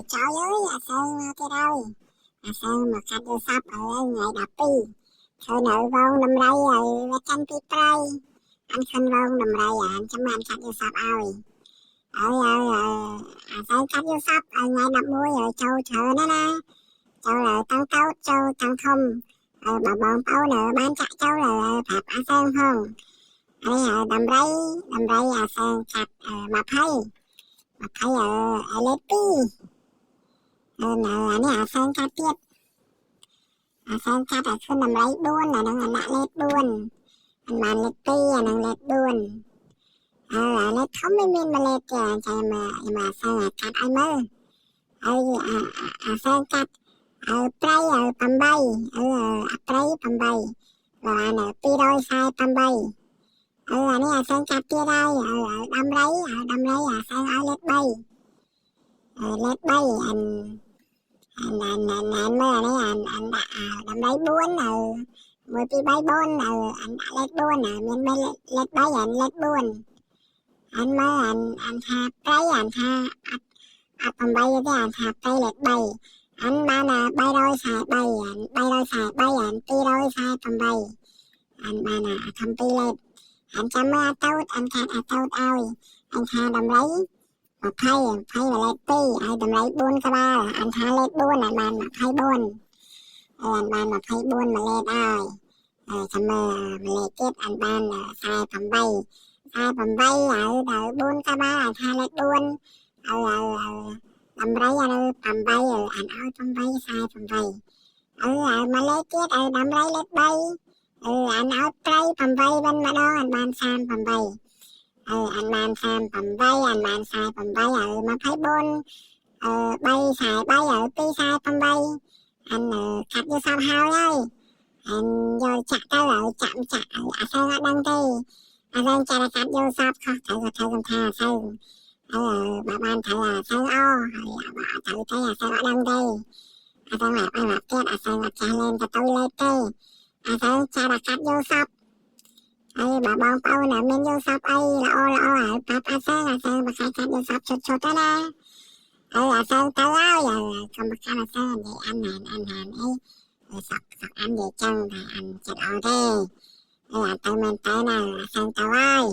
trời ơi, Sơn cái đâu? Sơn mà cắt vô sắp ở ngày đập đi. Thôi nợ vong đâm rây rồi chanh pi pray. Anh khinh vong đâm rây anh chấm anh cắt vô sắp ơi. Sơn cắt vô sắp ở ngày đập muối rồi châu chờ nó nè. Châu là tăng tốt, châu tăng thông. Bà bọn bao nợ bán chạy châu là phạt Sơn không? Đâm rây Sơn cắt mà thấy. Mà thấy ở lết đi. Nợ anh Sơn cắt tiếp. Sơn cắt ở khinh đâm rây buôn là nó lạ lết buôn. Anh bạn lết đi anh lết buôn. Lết không biết mà lết chạy mà Sơn cắt ai mơ. Sơn cắt pray pambay pray pambay rồi anh pi đôi sai pambay anh Sơn cắt kia đây đâm rấy Sơn ở lết bay anh mơ này anh đã đâm rấy buôn mới pi bay buôn anh đã lết buôn miền bay lết bay anh lết buôn anh mơ anh tha pray anh tha pambay thế anh tha pray lết bay anh ba là bay đôi xài bay anh pi đôi xài pambay anh ba là không pi lên anh chăm mơ tốt anh khát tốt ơi anh tha đâm lấy mà phay là lết pi đâm lấy buôn cái ba là anh tha lết buôn anh bạn mà phay buôn anh bạn mà phay buôn mà lết ơi chăm mơ mà lết tiếp anh bạn là xài pambay ở đợi buôn cái ba là tha lết buôn đâm rấy anh pambay anh ơi pambay sai pambay mà lấy tiết đâm rấy lết bay anh ơi pray pambay bên mà đó anh ban sam pambay anh ban sam pambay anh ban sai pambay mà thấy buôn bay xài bay pi sai pambay anh cắt vô sao hao đấy anh vô chặt cái chạm Sơn ở đăng tê Sơn chả là cắt vô sao không thấy tha Sơn bà ban thấy Sơn bà thấy Sơn ở đăng tê Sơn là ăn mặt tiết Sơn là trả lên cho tôi lên tê Sơn chả là cắt vô sắp bà bọn bao nè mình vô sắp là ô bà Sơn bà khai cắt vô sắp chốt đó nè Sơn tao áo không bà khai là Sơn để anh hàn sọc anh để chân anh chặt ổ thế tao mình tới nè Sơn tao ơi